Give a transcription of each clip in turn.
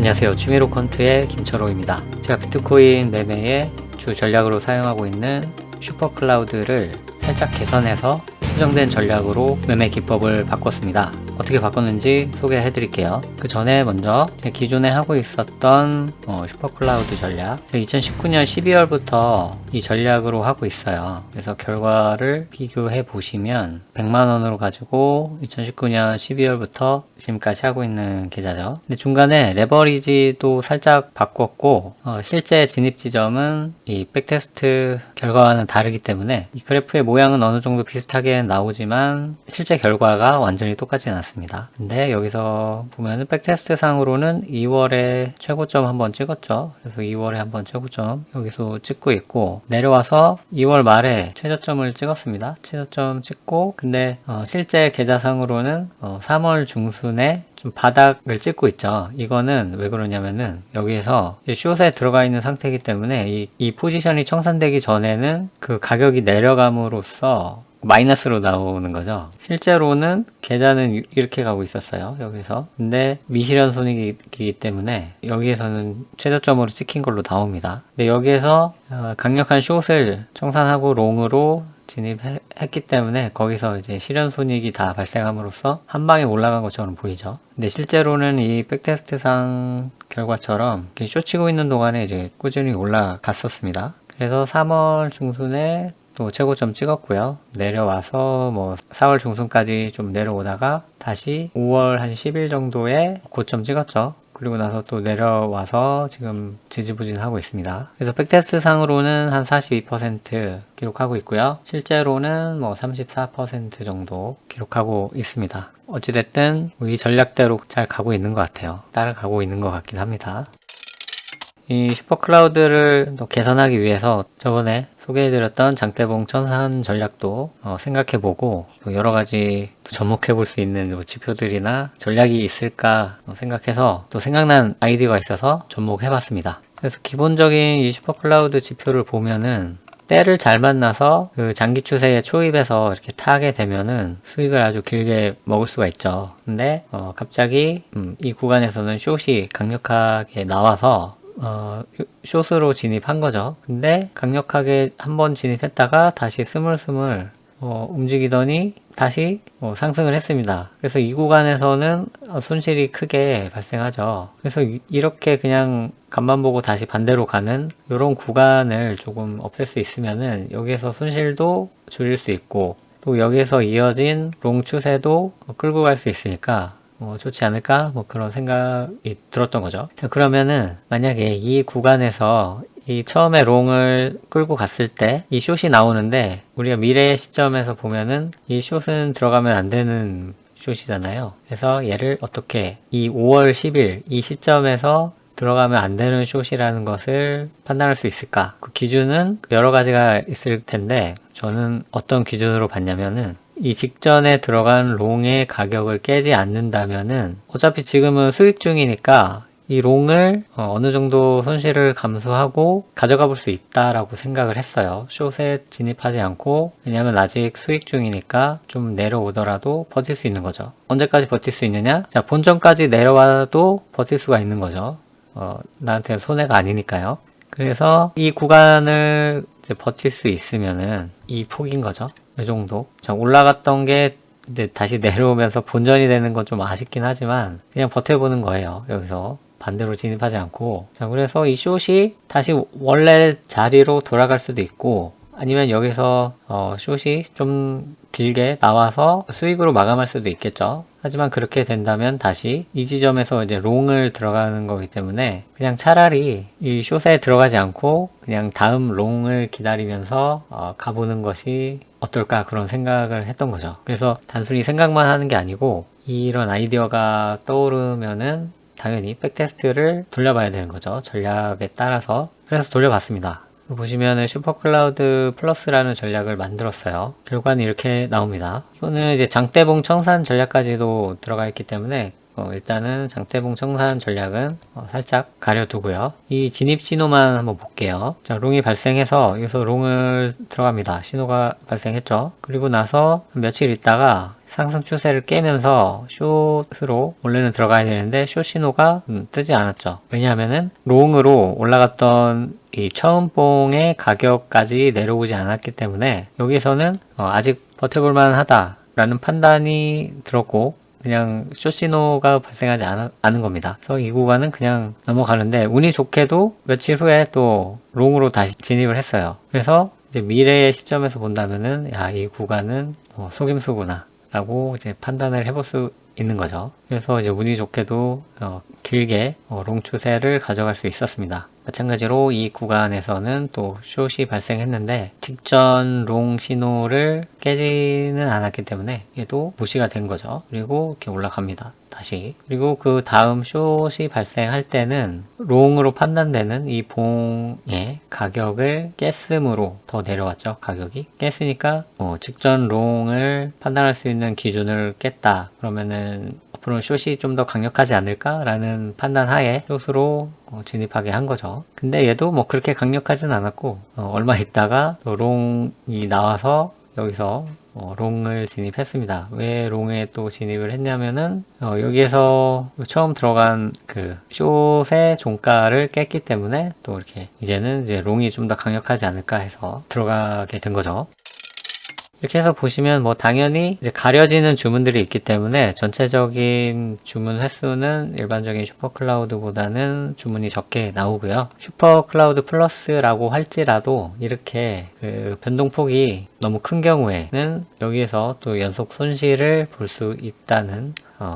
안녕하세요. 취미로 퀀트의 김철호입니다. 제가 비트코인 매매에 주 전략으로 사용하고 있는 슈퍼클라우드를 살짝 개선해서 수정된 전략으로 매매 기법을 바꿨습니다. 어떻게 바꿨는지 소개해 드릴게요. 그 전에 먼저 기존에 하고 있었던 슈퍼클라우드 전략, 2019년 12월부터 이 전략으로 하고 있어요. 그래서 결과를 비교해 보시면 100만원으로 가지고 2019년 12월부터 지금까지 하고 있는 계좌죠. 근데 중간에 레버리지도 살짝 바꿨고 실제 진입 지점은 이 백테스트 결과와는 다르기 때문에 이 그래프의 모양은 어느 정도 비슷하게 나오지만 실제 결과가 완전히 똑같지는 않습니다. 근데 여기서 보면은 백테스트 상으로는 2월에 최고점 한번 찍었죠. 그래서 2월에 한번 최고점 여기서 찍고 있고, 내려와서 2월 말에 최저점을 찍었습니다. 최저점 찍고, 근데 실제 계좌상으로는 3월 중순에 좀 바닥을 찍고 있죠. 이거는 왜 그러냐면은 여기에서 숏에 들어가 있는 상태이기 때문에 이 포지션이 청산되기 전에는 그 가격이 내려감으로써 마이너스로 나오는 거죠. 실제로는 계좌는 이렇게 가고 있었어요. 여기서. 근데 미실현 손익이기 때문에 여기에서는 최저점으로 찍힌 걸로 나옵니다. 근데 여기에서 강력한 숏을 청산하고 롱으로 진입했기 때문에 거기서 이제 실현 손익이 다 발생함으로써 한 방에 올라간 것처럼 보이죠. 근데 실제로는 이 백테스트상 결과처럼 숏 치고 있는 동안에 이제 꾸준히 올라갔었습니다. 그래서 3월 중순에 또 최고점 찍었고요. 내려와서 뭐 4월 중순까지 좀 내려오다가 다시 5월 한 10일 정도에 고점 찍었죠. 그리고 나서 또 내려와서 지금 지지부진하고 있습니다. 그래서 백테스트 상으로는 한 42% 기록하고 있고요. 실제로는 뭐 34% 정도 기록하고 있습니다. 어찌됐든 이 전략대로 잘 가고 있는 것 같아요. 따라가고 있는 것 같긴 합니다. 이 슈퍼클라우드를 또 개선하기 위해서 저번에 소개해드렸던 장대봉 청산 전략도 생각해보고 여러가지 접목해볼 수 있는 지표들이나 전략이 있을까 생각해서 또 생각난 아이디어가 있어서 접목해봤습니다. 그래서 기본적인 이 슈퍼클라우드 지표를 보면은 때를 잘 만나서 그 장기 추세에 초입해서 이렇게 타게 되면은 수익을 아주 길게 먹을 수가 있죠. 근데 갑자기 이 구간에서는 숏이 강력하게 나와서 숏으로 진입한 거죠. 근데 강력하게 한번 진입했다가 다시 스물스물 움직이더니 다시 상승을 했습니다. 그래서 이 구간에서는 손실이 크게 발생하죠. 그래서 이렇게 그냥 간만 보고 다시 반대로 가는 이런 구간을 조금 없앨 수 있으면은 여기에서 손실도 줄일 수 있고, 또 여기에서 이어진 롱 추세도 끌고 갈 수 있으니까 좋지 않을까? 그런 생각이 들었던 거죠. 자, 그러면은 만약에 이 구간에서 이 처음에 롱을 끌고 갔을 때 이 숏이 나오는데, 우리가 미래의 시점에서 보면은 이 숏은 들어가면 안 되는 숏이잖아요. 그래서 얘를 어떻게 이 5월 10일 이 시점에서 들어가면 안 되는 숏이라는 것을 판단할 수 있을까? 그 기준은 여러 가지가 있을 텐데, 저는 어떤 기준으로 봤냐면은 이 직전에 들어간 롱의 가격을 깨지 않는다면은 어차피 지금은 수익 중이니까 이 롱을 어느 정도 손실을 감수하고 가져가 볼 수 있다라고 생각을 했어요. 숏에 진입하지 않고, 왜냐면 아직 수익 중이니까 좀 내려오더라도 버틸 수 있는 거죠. 언제까지 버틸 수 있느냐? 자, 본전까지 내려와도 버틸 수가 있는 거죠. 나한테 손해가 아니니까요. 그래서 이 구간을 이제 버틸 수 있으면은 이 폭인 거죠. 이 정도. 자, 올라갔던 게 이제 다시 내려오면서 본전이 되는 건 좀 아쉽긴 하지만 그냥 버텨보는 거예요. 여기서 반대로 진입하지 않고. 자, 그래서 이 숏이 다시 원래 자리로 돌아갈 수도 있고, 아니면 여기서 숏이 좀 길게 나와서 수익으로 마감할 수도 있겠죠. 하지만 그렇게 된다면 다시 이 지점에서 이제 롱을 들어가는 거기 때문에 그냥 차라리 이 숏에 들어가지 않고 그냥 다음 롱을 기다리면서 가보는 것이 어떨까, 그런 생각을 했던 거죠. 그래서 단순히 생각만 하는 게 아니고 이런 아이디어가 떠오르면은 당연히 백테스트를 돌려봐야 되는 거죠. 전략에 따라서. 그래서 돌려봤습니다. 보시면은 슈퍼클라우드 플러스라는 전략을 만들었어요. 결과는 이렇게 나옵니다. 이거는 이제 장대봉 청산 전략까지도 들어가 있기 때문에 일단은 장대봉 청산 전략은 살짝 가려두고요. 이 진입 신호만 한번 볼게요. 자, 롱이 발생해서 여기서 롱을 들어갑니다. 신호가 발생했죠. 그리고 나서 며칠 있다가 상승 추세를 깨면서 숏으로 원래는 들어가야 되는데 숏 신호가 뜨지 않았죠. 왜냐하면은 롱으로 올라갔던 이 처음 봉의 가격까지 내려오지 않았기 때문에 여기서는 아직 버텨볼만 하다라는 판단이 들었고 그냥 숏 신호가 발생하지 않은 겁니다. 그래서 이 구간은 그냥 넘어가는데 운이 좋게도 며칠 후에 또 롱으로 다시 진입을 했어요. 그래서 이제 미래의 시점에서 본다면은 이 구간은 속임수구나 라고 이제 판단을 해볼 수 있는 거죠. 그래서 이제 운이 좋게도 길게 롱 추세를 가져갈 수 있었습니다. 마찬가지로 이 구간에서는 또 숏이 발생했는데 직전 롱 신호를 깨지는 않았기 때문에 얘도 무시가 된 거죠. 그리고 이렇게 올라갑니다. 다시. 그리고 그 다음 숏이 발생할 때는 롱으로 판단되는 이 봉의 가격을 깼으므로 더 내려왔죠. 가격이. 깼으니까 직전 롱을 판단할 수 있는 기준을 깼다. 그러면은 앞으로는 숏이 좀 더 강력하지 않을까라는 판단 하에 숏으로 진입하게 한 거죠. 근데 얘도 뭐 그렇게 강력하진 않았고 얼마 있다가 또 롱이 나와서 여기서 롱을 진입했습니다. 왜 롱에 또 진입을 했냐면은 여기에서 처음 들어간 그 숏의 종가를 깼기 때문에 또 이렇게 이제는 이제 롱이 좀 더 강력하지 않을까 해서 들어가게 된 거죠. 이렇게 해서 보시면 뭐 당연히 이제 가려지는 주문들이 있기 때문에 전체적인 주문 횟수는 일반적인 슈퍼클라우드보다는 주문이 적게 나오고요. 슈퍼클라우드 플러스라고 할지라도 이렇게 그 변동폭이 너무 큰 경우에는 여기에서 또 연속 손실을 볼 수 있다는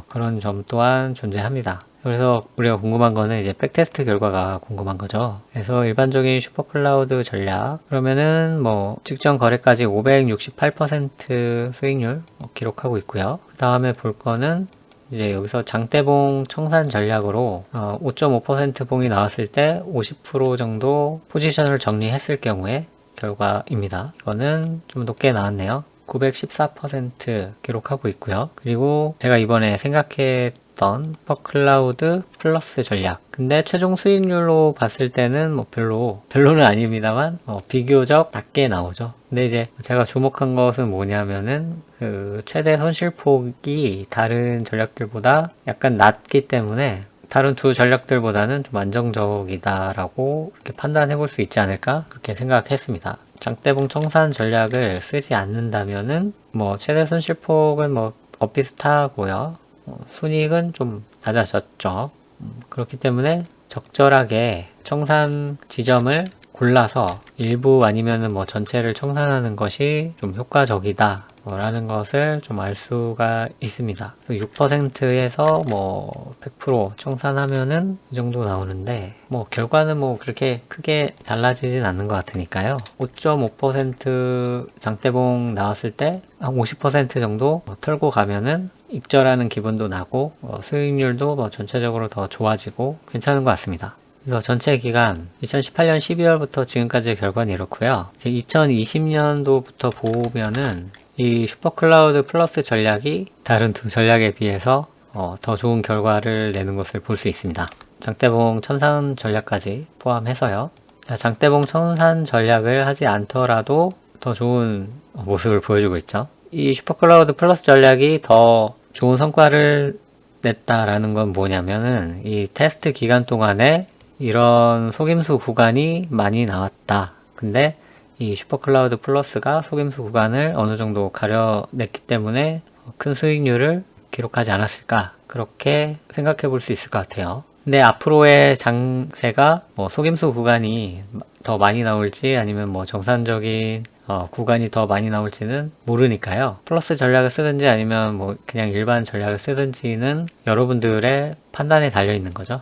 그런 점 또한 존재합니다. 그래서 우리가 궁금한 거는 이제 백테스트 결과가 궁금한 거죠. 그래서 일반적인 슈퍼클라우드 전략 그러면은 뭐 직전 거래까지 568% 수익률 기록하고 있고요. 그 다음에 볼 거는 이제 여기서 장대봉 청산 전략으로 5.5% 봉이 나왔을 때 50% 정도 포지션을 정리했을 경우에 결과입니다. 이거는 좀 높게 나왔네요. 914% 기록하고 있고요. 그리고 제가 이번에 생각했던 슈퍼클라우드 플러스 전략. 근데 최종 수익률로 봤을 때는 뭐 별로는 아닙니다만 비교적 낮게 나오죠. 근데 이제 제가 주목한 것은 뭐냐면은 그 최대 손실폭이 다른 전략들보다 약간 낮기 때문에 다른 두 전략들보다는 좀 안정적이다라고 이렇게 판단해 볼 수 있지 않을까 그렇게 생각했습니다. 장대봉 청산 전략을 쓰지 않는다면은 뭐 최대 손실폭은 뭐 비슷하고요. 순이익은 좀 낮아졌죠. 그렇기 때문에 적절하게 청산 지점을 골라서 일부 아니면은 뭐 전체를 청산하는 것이 좀 효과적이다 라는 것을 좀 알 수가 있습니다. 6%에서 뭐 100% 청산하면은 이 정도 나오는데 뭐 결과는 뭐 그렇게 크게 달라지진 않는 것 같으니까요. 5.5% 장대봉 나왔을 때 한 50% 정도 털고 가면은 익절하는 기분도 나고 수익률도 뭐 전체적으로 더 좋아지고 괜찮은 것 같습니다. 그래서 전체 기간 2018년 12월부터 지금까지의 결과는 이렇고요. 이제 2020년도부터 보면은 이 슈퍼클라우드 플러스 전략이 다른 두 전략에 비해서 더 좋은 결과를 내는 것을 볼 수 있습니다. 장대봉 청산 전략까지 포함해서요. 장대봉 청산 전략을 하지 않더라도 더 좋은 모습을 보여주고 있죠. 이 슈퍼클라우드 플러스 전략이 더 좋은 성과를 냈다라는 건 뭐냐면은 이 테스트 기간 동안에 이런 속임수 구간이 많이 나왔다. 근데 이 슈퍼클라우드 플러스가 속임수 구간을 어느 정도 가려냈기 때문에 큰 수익률을 기록하지 않았을까 그렇게 생각해 볼 수 있을 것 같아요. 근데 앞으로의 장세가 뭐 속임수 구간이 더 많이 나올지 아니면 뭐 정상적인 구간이 더 많이 나올지는 모르니까요. 플러스 전략을 쓰든지 아니면 뭐 그냥 일반 전략을 쓰든지는 여러분들의 판단에 달려 있는 거죠.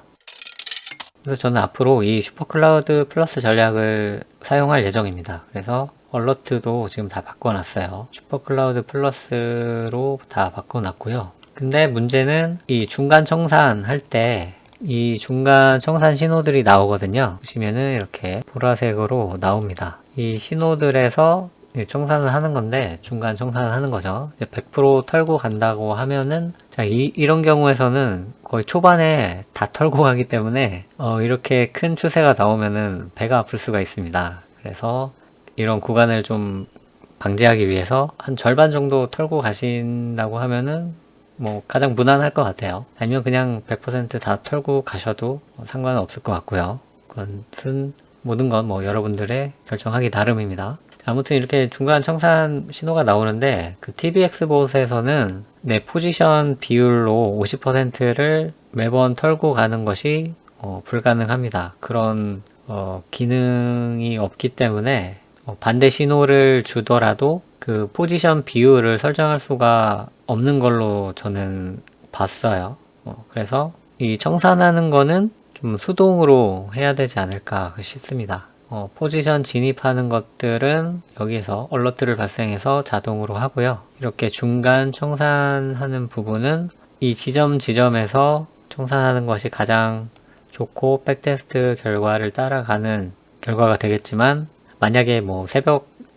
그래서 저는 앞으로 이 슈퍼클라우드 플러스 전략을 사용할 예정입니다. 그래서 얼러트도 지금 다 바꿔놨어요. 슈퍼클라우드 플러스로 다 바꿔놨고요. 근데 문제는 이 중간 청산할 때 이 중간 청산 신호들이 나오거든요. 보시면은 이렇게 보라색으로 나옵니다. 이 신호들에서 청산을 하는 건데 중간 청산을 하는 거죠. 100% 털고 간다고 하면은 자 이런 경우에서는 거의 초반에 다 털고 가기 때문에 이렇게 큰 추세가 나오면은 배가 아플 수가 있습니다. 그래서 이런 구간을 좀 방지하기 위해서 한 절반 정도 털고 가신다고 하면은 뭐 가장 무난할 것 같아요. 아니면 그냥 100%다 털고 가셔도 상관은 없을 것 같고요. 그것은 모든 건 뭐 여러분들의 결정하기 나름입니다. 아무튼 이렇게 중간 청산 신호가 나오는데 그 TVX봇에서는 내 포지션 비율로 50%를 매번 털고 가는 것이 불가능합니다. 그런 기능이 없기 때문에 반대 신호를 주더라도 그 포지션 비율을 설정할 수가 없는 걸로 저는 봤어요. 그래서 이 청산하는 거는 좀 수동으로 해야 되지 않을까 싶습니다. 포지션 진입하는 것들은 여기에서 얼러트를 발생해서 자동으로 하고요. 이렇게 중간 청산하는 부분은 이 지점에서 청산하는 것이 가장 좋고 백테스트 결과를 따라가는 결과가 되겠지만, 만약에 뭐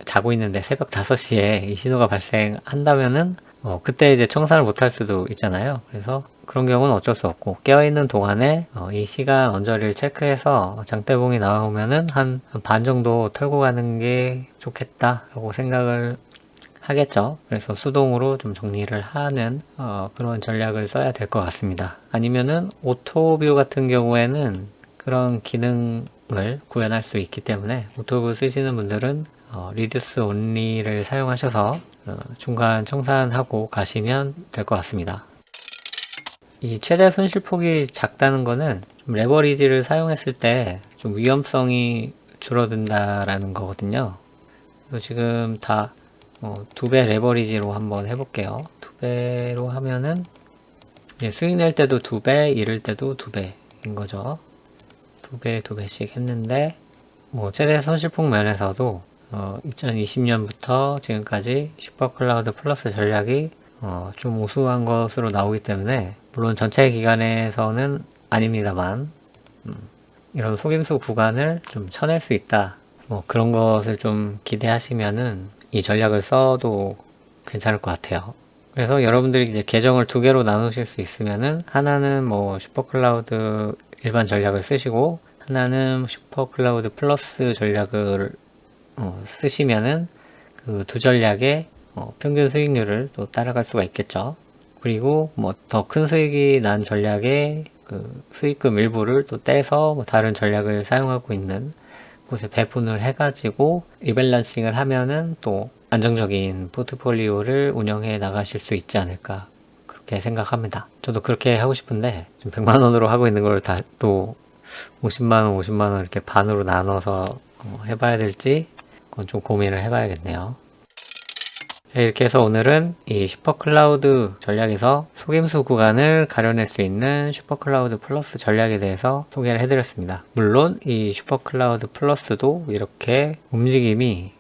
자고 있는데 새벽 5시에 이 신호가 발생한다면은 그때 이제 청산을 못할 수도 있잖아요. 그래서 그런 경우는 어쩔 수 없고, 깨어있는 동안에 이 시간 언저리를 체크해서 장대봉이 나오면은 한 반 정도 털고 가는 게 좋겠다라고 생각을 하겠죠. 그래서 수동으로 좀 정리를 하는 그런 전략을 써야 될 것 같습니다. 아니면은 오토뷰 같은 경우에는 그런 기능을 구현할 수 있기 때문에 오토뷰 쓰시는 분들은 리듀스 온리를 사용하셔서 중간 청산하고 가시면 될 것 같습니다. 이 최대 손실폭이 작다는 거는 좀 레버리지를 사용했을 때 좀 위험성이 줄어든다라는 거거든요. 그래서 지금 다 2배 레버리지로 한번 해볼게요. 2배로 하면은 수익 낼 때도 2배, 잃을 때도 2배인 거죠. 2배씩 했는데 최대 손실폭 면에서도 2020년부터 지금까지 슈퍼클라우드 플러스 전략이 좀 우수한 것으로 나오기 때문에, 물론 전체 기간에서는 아닙니다만 이런 속임수 구간을 좀 쳐낼 수 있다, 그런 것을 좀 기대하시면은 이 전략을 써도 괜찮을 것 같아요. 그래서 여러분들이 이제 계정을 2개로 나누실 수 있으면은, 하나는 슈퍼클라우드 일반 전략을 쓰시고 하나는 슈퍼클라우드 플러스 전략을 쓰시면은 그 두 전략의 평균 수익률을 또 따라갈 수가 있겠죠. 그리고 더 큰 수익이 난 전략의 그 수익금 일부를 또 떼서 다른 전략을 사용하고 있는 곳에 배분을 해가지고 리밸런싱을 하면은 또 안정적인 포트폴리오를 운영해 나가실 수 있지 않을까, 그렇게 생각합니다. 저도 그렇게 하고 싶은데 지금 100만원으로 하고 있는 걸 다 또 50만원 이렇게 반으로 나눠서 해봐야 될지, 그건 좀 고민을 해봐야겠네요. 이렇게 해서 오늘은 이 슈퍼클라우드 전략에서 속임수 구간을 가려낼 수 있는 슈퍼클라우드 플러스 전략에 대해서 소개를 해드렸습니다. 물론 이 슈퍼클라우드 플러스도 이렇게 움직임이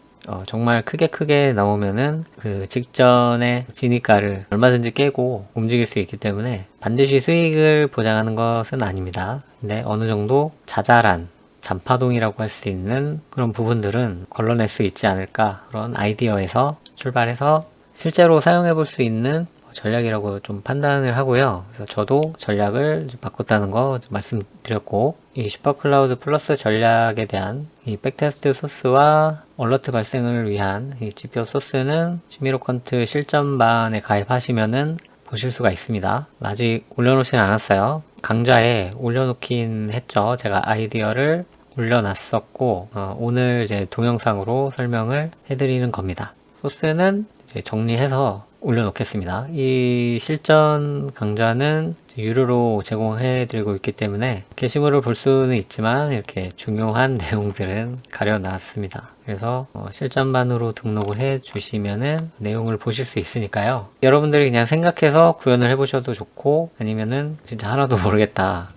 정말 크게 나오면은 그 직전에 진입가를 얼마든지 깨고 움직일 수 있기 때문에 반드시 수익을 보장하는 것은 아닙니다. 근데 어느 정도 자잘한 잔파동이라고 할 수 있는 그런 부분들은 걸러낼 수 있지 않을까, 그런 아이디어에서 출발해서 실제로 사용해 볼 수 있는 전략이라고 좀 판단을 하고요. 그래서 저도 전략을 바꿨다는 거 말씀드렸고, 이 슈퍼클라우드 플러스 전략에 대한 이 백테스트 소스와 얼러트 발생을 위한 이 GPO 소스는 시미로컨트 실전반에 가입하시면은 보실 수가 있습니다. 아직 올려놓진 않았어요. 강좌에 올려놓긴 했죠. 제가 아이디어를 올려놨었고, 오늘 이제 동영상으로 설명을 해드리는 겁니다. 소스는 이제 정리해서 올려놓겠습니다. 이 실전 강좌는 유료로 제공해드리고 있기 때문에 게시물을 볼 수는 있지만 이렇게 중요한 내용들은 가려놨습니다. 그래서 실전반으로 등록을 해주시면은 내용을 보실 수 있으니까요. 여러분들이 그냥 생각해서 구현을 해보셔도 좋고, 아니면은 진짜 하나도 모르겠다,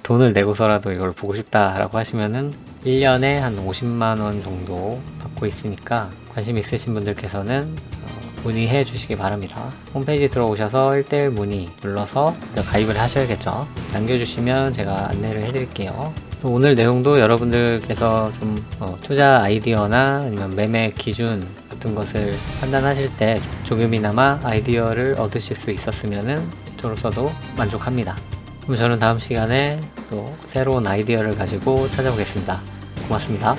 돈을 내고서라도 이걸 보고 싶다라고 하시면은 1년에 한 50만원 정도 받고 있으니까 관심 있으신 분들께서는 문의해 주시기 바랍니다. 홈페이지 들어오셔서 1:1 문의 눌러서 가입을 하셔야겠죠. 남겨주시면 제가 안내를 해드릴게요. 오늘 내용도 여러분들께서 좀 투자 아이디어나 아니면 매매 기준 같은 것을 판단하실 때 조금이나마 아이디어를 얻으실 수 있었으면 저로서도 만족합니다. 그럼 저는 다음 시간에 또 새로운 아이디어를 가지고 찾아오겠습니다. 고맙습니다.